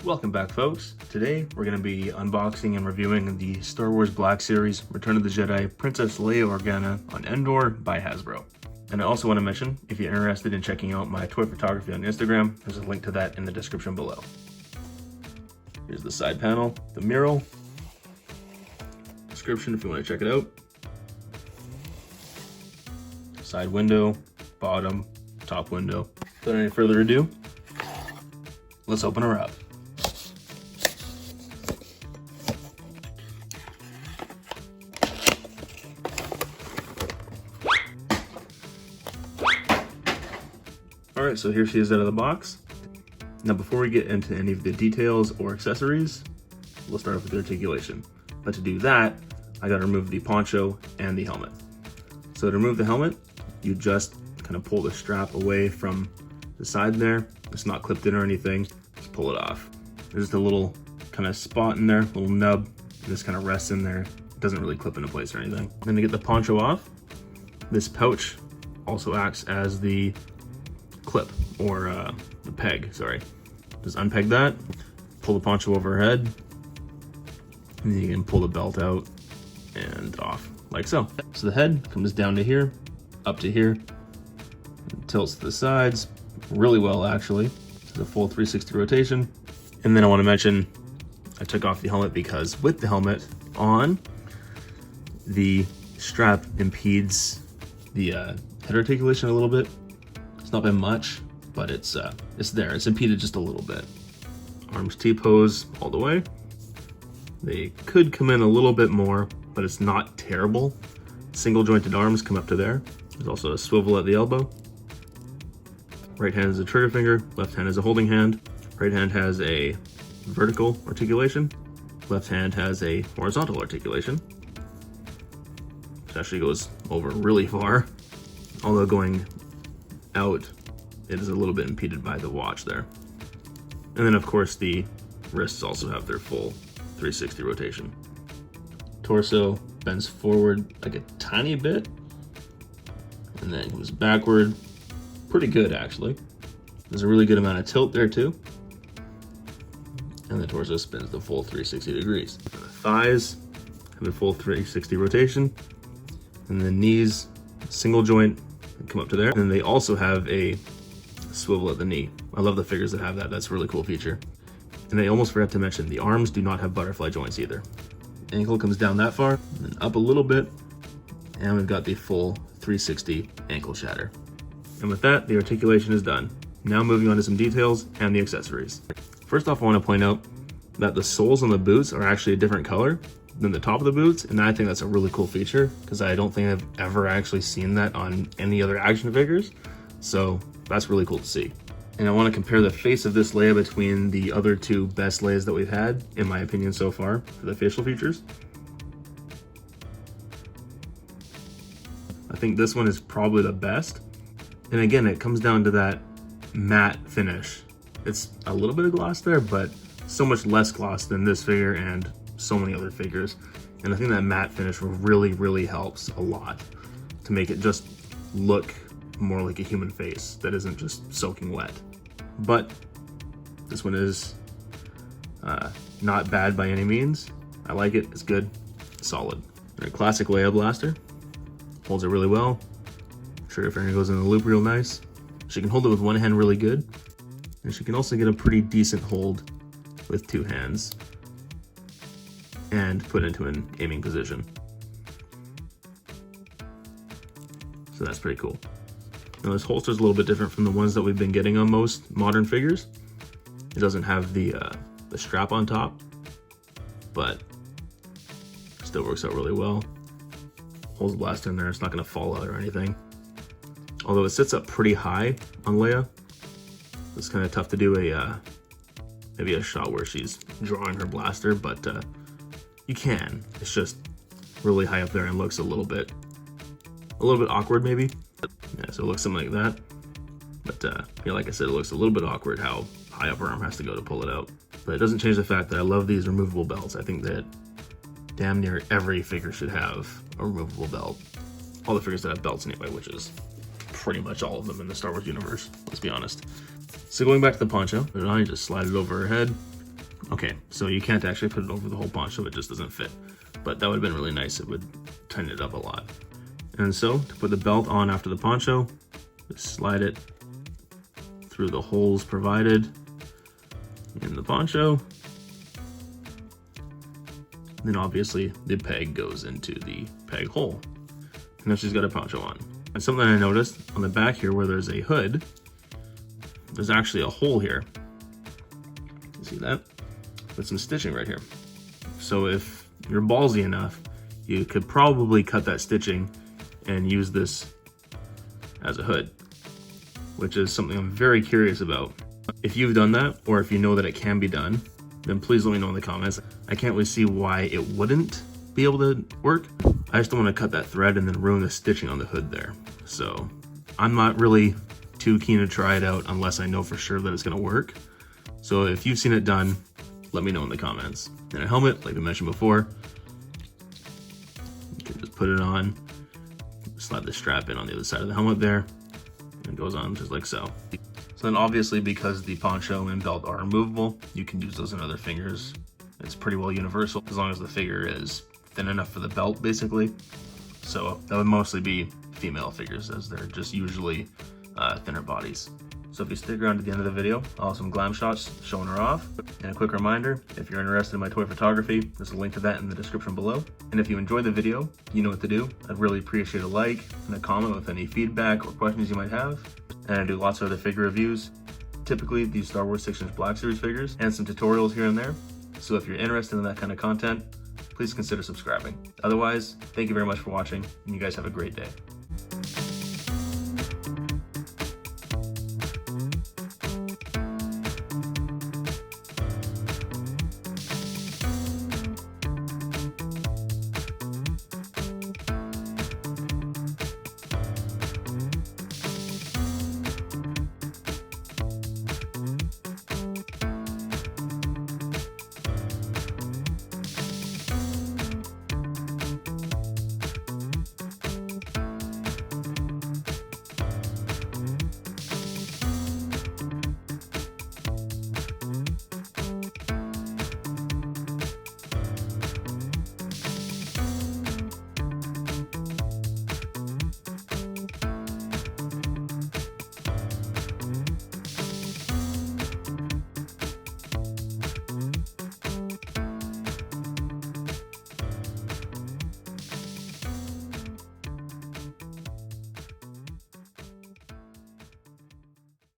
Welcome back, folks. Today we're going to be unboxing and reviewing the Star Wars Black Series Return of the Jedi Princess Leia Organa on Endor by Hasbro. And I also want to mention, if you're interested in checking out my toy photography on Instagram, there's a link to that in the description below. Here's the side panel, the mural, description if you want to check it out, side window, bottom, top window. Without any further ado, let's open her up. Alright, so here she is out of the box. Now before we get into any of the details or accessories, we'll start off with the articulation. But to do that, I gotta remove the poncho and the helmet. So to remove the helmet, you just kind of pull the strap away from the side there. It's not clipped in or anything, just pull it off. There's just a little kind of spot in there, a little nub, and this kind of rests in there. It doesn't really clip into place or anything. Then to get the poncho off, this pouch also acts as the clip, or the peg, sorry. Just unpeg that, pull the poncho over her head, and then you can pull the belt out and off, like so. So the head comes down to here, up to here, and tilts to the sides, really well actually. It's a full 360 rotation. And then I want to mention, I took off the helmet because with the helmet on, the strap impedes the head articulation a little bit. Not been much, but it's there. It's impeded just a little bit. Arms T-pose all the way. They could come in a little bit more, but it's not terrible. Single jointed arms come up to there. There's also a swivel at the elbow. Right hand is a trigger finger, left hand is a holding hand. Right hand has a vertical articulation. Left hand has a horizontal articulation. It actually goes over really far, although going out, it is a little bit impeded by the watch there. And then of course the wrists also have their full 360 rotation. Torso bends forward like a tiny bit and then comes backward pretty good actually. There's a really good amount of tilt there too. And the torso spins the full 360 degrees. And the thighs have a full 360 rotation. And the knees, single joint, come up to there. And they also have a swivel at the knee. I love the figures that have that. That's a really cool feature. And I almost forgot to mention, the arms do not have butterfly joints either. Ankle comes down that far, and then up a little bit, and we've got the full 360 ankle shatter. And with that, the articulation is done. Now moving on to some details and the accessories. First off, I want to point out that the soles on the boots are actually a different color than the top of the boots, and I think that's a really cool feature because I don't think I've ever actually seen that on any other action figures, so that's really cool to see. And I want to compare the face of this Leia between the other two best Leias that we've had, in my opinion so far, for the facial features. I think this one is probably the best, and again it comes down to that matte finish. It's a little bit of gloss there, but so much less gloss than this figure and so many other figures, and I think that matte finish really helps a lot to make it just look more like a human face that isn't just soaking wet. But this one is not bad by any means. I like it, it's good, it's solid. A classic Leia blaster, holds it really well. Trigger finger goes in the loop real nice. She can hold it with one hand really good, and she can also get a pretty decent hold with two hands and put into an aiming position. So that's pretty cool. Now this holster is a little bit different from the ones that we've been getting on most modern figures. It doesn't have the strap on top, but it still works out really well. Holds the blaster in there, it's not gonna fall out or anything. Although it sits up pretty high on Leia, it's kind of tough to do maybe a shot where she's drawing her blaster, but you can. It's just really high up there and looks a little bit awkward maybe. Yeah, so it looks something like that. But yeah, like I said, it looks a little bit awkward how high up her arm has to go to pull it out. But it doesn't change the fact that I love these removable belts. I think that damn near every figure should have a removable belt. All the figures that have belts anyway, which is pretty much all of them in the Star Wars universe, let's be honest. So going back to the poncho, I just slide it over her head, Okay, so you can't actually put it over the whole poncho, it just doesn't fit. But that would have been really nice, it would tighten it up a lot. And so, to put the belt on after the poncho, just slide it through the holes provided in the poncho. Then obviously the peg goes into the peg hole. And now she's got a poncho on. And something I noticed on the back here where there's a hood, there's actually a hole here. You see that? With some stitching right here. So if you're ballsy enough, you could probably cut that stitching and use this as a hood, which is something I'm very curious about. If you've done that, or if you know that it can be done, then please let me know in the comments. I can't really see why it wouldn't be able to work. I just don't want to cut that thread and then ruin the stitching on the hood there. So I'm not really too keen to try it out unless I know for sure that it's gonna work. So if you've seen it done, let me know in the comments. And a helmet, like I mentioned before, you can just put it on, slide the strap in on the other side of the helmet there, and it goes on just like so. So then obviously, because the poncho and belt are removable, you can use those in other figures. It's pretty well universal as long as the figure is thin enough for the belt, basically. So that would mostly be female figures, as they're just usually thinner bodies. So if you stick around to the end of the video, I'll have some glam shots showing her off. And a quick reminder, if you're interested in my toy photography, there's a link to that in the description below. And if you enjoyed the video, you know what to do. I'd really appreciate a like and a comment with any feedback or questions you might have. And I do lots of other figure reviews, typically these Star Wars 6" Black Series figures, and some tutorials here and there. So if you're interested in that kind of content, please consider subscribing. Otherwise, thank you very much for watching, and you guys have a great day.